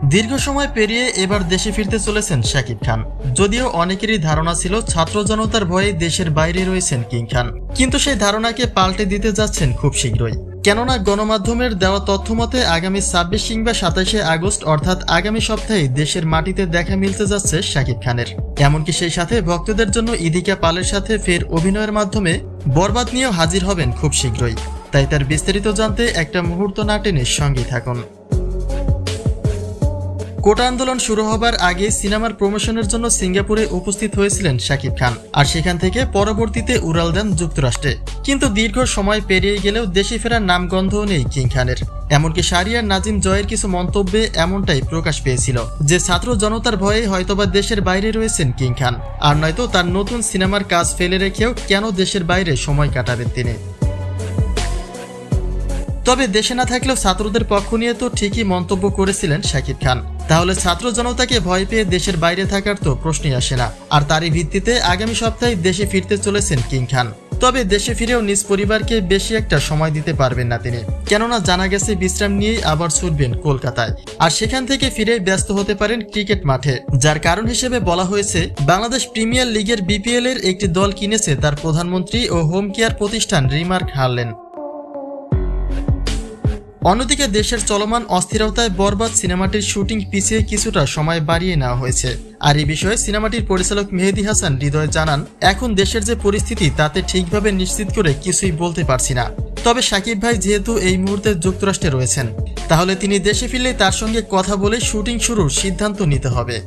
দীর্ঘ সময় পেরিয়ে এবার দেশে ফিরতে চলেছেন শাকিব খান। যদিও অনেকেরই ধারণা ছিল ছাত্র জনতার ভয়ে দেশের বাইরে রয়েছেন কিং খান, কিন্তু সেই ধারণাকে পাল্টে দিতে যাচ্ছেন খুব শীঘ্রই। কেননা গণমাধ্যমের দেওয়া তথ্য মতে আগামী 26 কিংবা 27 আগস্ট অর্থাৎ আগামী সপ্তাহে দেশের মাটিতে দেখা মিলতে যাচ্ছে শাকিব খানের। এমনকি সেই সাথে ভক্তদের জন্য ইদিকা পালের সাথে ফের অভিনয়ের মাধ্যমে বরবাদ নিয়েও হাজির হবেন খুব শীঘ্রই। তাই তার বিস্তারিত জানতে একটা মুহূর্ত না টেনে সঙ্গেই থাকুন। কোটা আন্দোলন শুরু হবার আগে সিনেমার প্রমোশনের জন্য সিঙ্গাপুরে উপস্থিত হয়েছিলেন শাকিব খান, আর সেখান থেকে পরবর্তীতে উড়াল দেন যুক্তরাষ্ট্রে। কিন্তু দীর্ঘ সময় পেরিয়ে গেলেও দেশে ফেরার নামগন্ধও নেই কিং খানের। এমনকি শাহরিয়ার নাজিম জয়ের কিছু মন্তব্যে এমনটাই প্রকাশ পেয়েছিল যে ছাত্র জনতার ভয়ে হয়তোবা দেশের বাইরে রয়েছেন কিং খান, আর নয়তো তার নতুন সিনেমার কাজ ফেলে রেখেও কেন দেশের বাইরে সময় কাটাবেন তিনি। তবে দেশে না থাকলেও ছাত্রদের পক্ষ নিয়ে তো ঠিকই মন্তব্য করেছিলেন শাকিব খান। তাহলে ছাত্র জনতাকে ভয় পেয়ে দেশের বাইরে থাকার তো প্রশ্নই আসে না। আর তারই ভিত্তিতে আগামী সপ্তাহে দেশে ফিরতে চলেছেন কিং খান। তবে দেশে ফিরেও নিজ পরিবারকে বেশি একটা সময় দিতে পারবেন না তিনি, কেননা জানা গেছে বিশ্রাম নিয়েই আবার ছুটবেন কলকাতায়। আর সেখান থেকে ফিরেই ব্যস্ত হতে পারেন ক্রিকেট মাঠে, যার কারণ হিসেবে বলা হয়েছে বাংলাদেশ প্রিমিয়ার লিগের বিপিএল এর একটি দল কিনেছে তার প্রধানমন্ত্রী ও হোম কেয়ার প্রতিষ্ঠান রিমার্ক হারলেন। অন্যদিকে দেশের চলমান অস্থিরতায় বরবাদ সিনেমাটির শুটিং পিছিয়ে কিছুটা সময় বাড়িয়ে নেওয়া হয়েছে। আর এই বিষয়ে সিনেমাটির পরিচালক মেহেদী হাসান হৃদয় জানান, এখন দেশের যে পরিস্থিতি তাতে ঠিকভাবে নিশ্চিত করে কিছুই বলতে পারছি না। তবে শাকিব ভাই যেহেতু এই মুহূর্তে যুক্তরাষ্ট্রে রয়েছেন, তাহলে তিনি দেশে ফিরলে তার সঙ্গে কথা বলে শুটিং শুরুর সিদ্ধান্ত নিতে হবে।